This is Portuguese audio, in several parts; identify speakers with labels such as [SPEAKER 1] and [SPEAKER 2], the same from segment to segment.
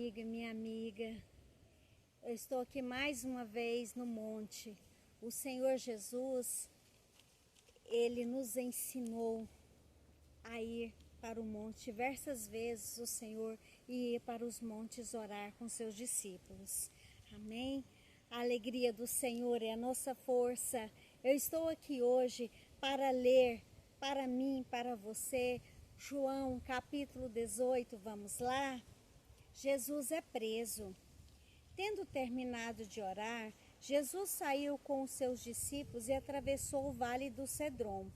[SPEAKER 1] amigo e minha amiga, eu estou aqui mais uma vez no monte. O Senhor Jesus, Ele nos ensinou a ir para o monte. Diversas vezes o Senhor ia para os montes orar com seus discípulos. Amém? A alegria do Senhor é a nossa força. Eu estou aqui hoje para ler para mim, para você, João capítulo 18, vamos lá? Jesus é preso. Tendo terminado de orar, Jesus saiu com os seus discípulos e atravessou o vale do Cedron.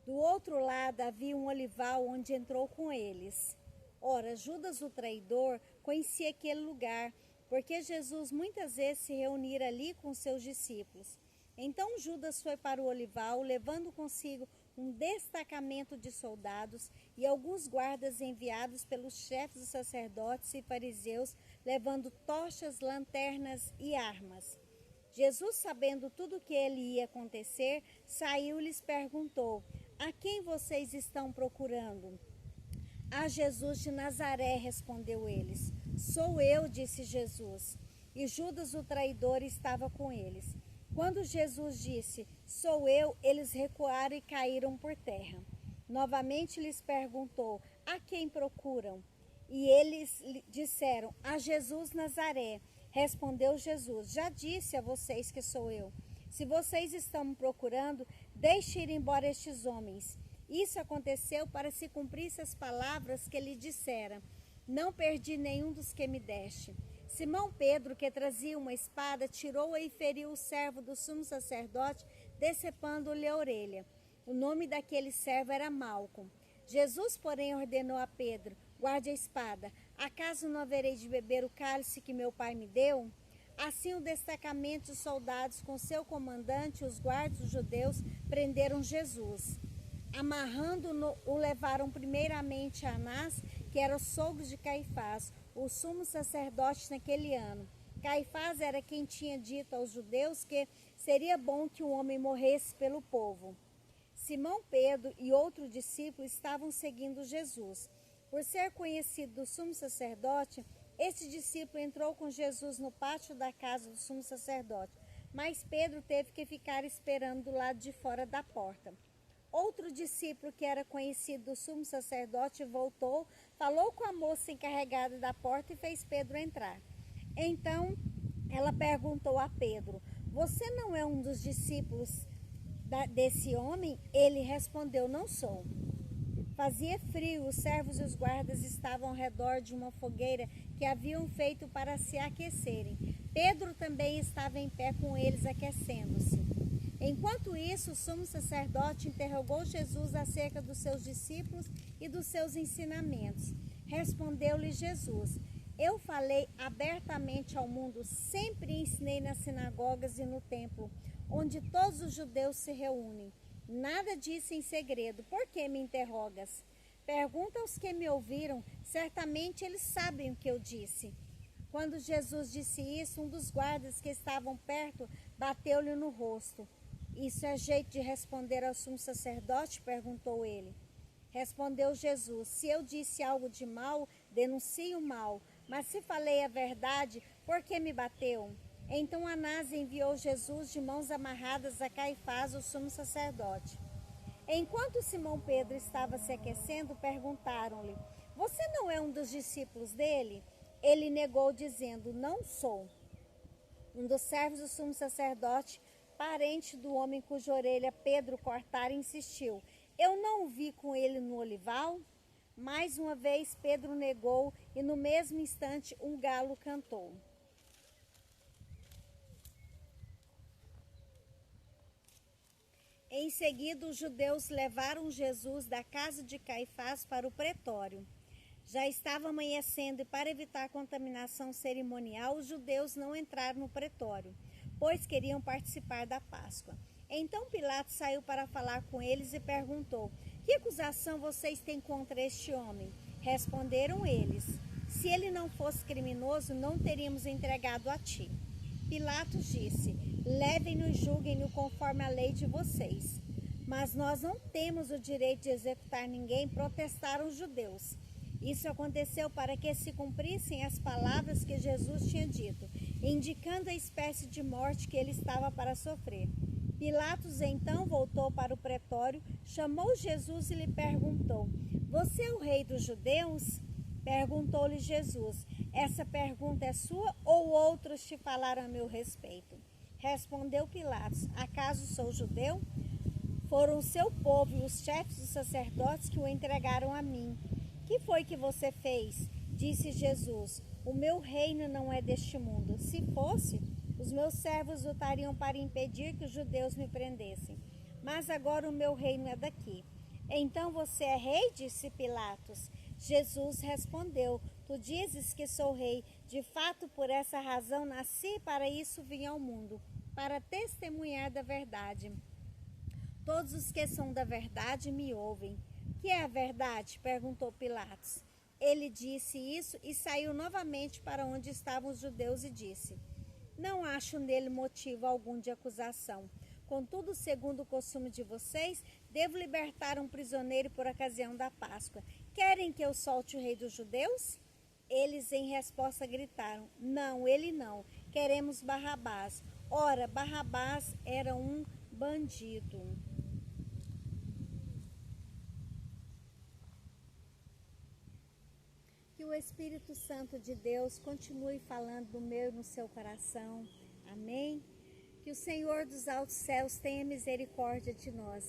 [SPEAKER 1] Do outro lado havia um olival onde entrou com eles. Ora, Judas o traidor conhecia aquele lugar, porque Jesus muitas vezes se reunira ali com seus discípulos. Então Judas foi para o olival, levando consigo um destacamento de soldados e alguns guardas enviados pelos chefes dos sacerdotes e fariseus, levando tochas, lanternas e armas. Jesus, sabendo tudo o que ele ia acontecer, saiu e lhes perguntou: a quem vocês estão procurando? A Jesus de Nazaré, respondeu eles. Sou eu, disse Jesus. E Judas o traidor estava com eles. Quando Jesus disse, sou eu, eles recuaram e caíram por terra. Novamente lhes perguntou, a quem procuram? E eles disseram, a Jesus Nazaré. Respondeu Jesus, já disse a vocês que sou eu. Se vocês estão me procurando, deixe ir embora estes homens. Isso aconteceu para se cumprissem as palavras que ele dissera. Não perdi nenhum dos que me deste. Simão Pedro, que trazia uma espada, tirou-a e feriu o servo do sumo sacerdote, decepando-lhe a orelha. O nome daquele servo era Malco. Jesus, porém, ordenou a Pedro, guarde a espada. Acaso não haverei de beber o cálice que meu pai me deu? Assim o destacamento de soldados com seu comandante, os guardas judeus, prenderam Jesus. Amarrando-o, o levaram primeiramente a Anás, que era o sogro de Caifás, o sumo sacerdote naquele ano. Caifás era quem tinha dito aos judeus que seria bom que um homem morresse pelo povo. Simão Pedro e outro discípulo estavam seguindo Jesus. Por ser conhecido do sumo sacerdote, este discípulo entrou com Jesus no pátio da casa do sumo sacerdote, mas Pedro teve que ficar esperando do lado de fora da porta. Outro discípulo que era conhecido do sumo sacerdote voltou, falou com a moça encarregada da porta e fez Pedro entrar. Então ela perguntou a Pedro, você não é um dos discípulos desse homem? Ele respondeu, não sou. Fazia frio, os servos e os guardas estavam ao redor de uma fogueira que haviam feito para se aquecerem. Pedro também estava em pé com eles, aquecendo-se. Enquanto isso, o sumo sacerdote interrogou Jesus acerca dos seus discípulos e dos seus ensinamentos. Respondeu-lhe Jesus, eu falei abertamente ao mundo, sempre ensinei nas sinagogas e no templo, onde todos os judeus se reúnem. Nada disse em segredo, por que me interrogas? Pergunta aos que me ouviram, certamente eles sabem o que eu disse. Quando Jesus disse isso, um dos guardas que estavam perto bateu-lhe no rosto. Isso é jeito de responder ao sumo sacerdote? Perguntou ele. Respondeu Jesus, se eu disse algo de mal, denuncie o mal, mas se falei a verdade, por que me bateu? Então Anás enviou Jesus de mãos amarradas a Caifás, o sumo sacerdote. Enquanto Simão Pedro estava se aquecendo, perguntaram-lhe, você não é um dos discípulos dele? Ele negou, dizendo, não sou. Um dos servos do sumo sacerdote, parente do homem cuja orelha Pedro cortara, insistiu, eu não o vi com ele no olival? Mais uma vez Pedro negou e no mesmo instante um galo cantou. Em seguida, os judeus levaram Jesus da casa de Caifás para o pretório. Já estava amanhecendo e, para evitar contaminação cerimonial, os judeus não entraram no pretório, pois queriam participar da Páscoa. Então Pilatos saiu para falar com eles e perguntou, que acusação vocês têm contra este homem? Responderam eles, se ele não fosse criminoso, não teríamos entregado a ti. Pilatos disse, levem-no e julguem-no conforme a lei de vocês. Mas nós não temos o direito de executar ninguém, protestaram os judeus. Isso aconteceu para que se cumprissem as palavras que Jesus tinha dito, indicando a espécie de morte que ele estava para sofrer. Pilatos então voltou para o pretório, chamou Jesus e lhe perguntou: Você é o rei dos judeus? Perguntou-lhe Jesus: Essa pergunta é sua ou outros te falaram a meu respeito? Respondeu Pilatos: Acaso sou judeu? Foram o seu povo e os chefes dos sacerdotes que o entregaram a mim. Que foi que você fez? Disse Jesus: O meu reino não é deste mundo. Se fosse, os meus servos lutariam para impedir que os judeus me prendessem. Mas agora o meu reino é daqui. Então você é rei? Disse Pilatos. Jesus respondeu: Tu dizes que sou rei. De fato, por essa razão nasci e para isso vim ao mundo, para testemunhar da verdade. Todos os que são da verdade me ouvem. Que é a verdade? Perguntou Pilatos. Ele disse isso e saiu novamente para onde estavam os judeus e disse: Não acho nele motivo algum de acusação. Contudo, segundo o costume de vocês, devo libertar um prisioneiro por ocasião da Páscoa. Querem que eu solte o rei dos judeus? Eles em resposta gritaram: Não, ele não. Queremos Barrabás. Ora, Barrabás era um bandido. Que o Espírito Santo de Deus continue falando no meu e no seu coração. Amém? Que o Senhor dos altos céus tenha misericórdia de nós.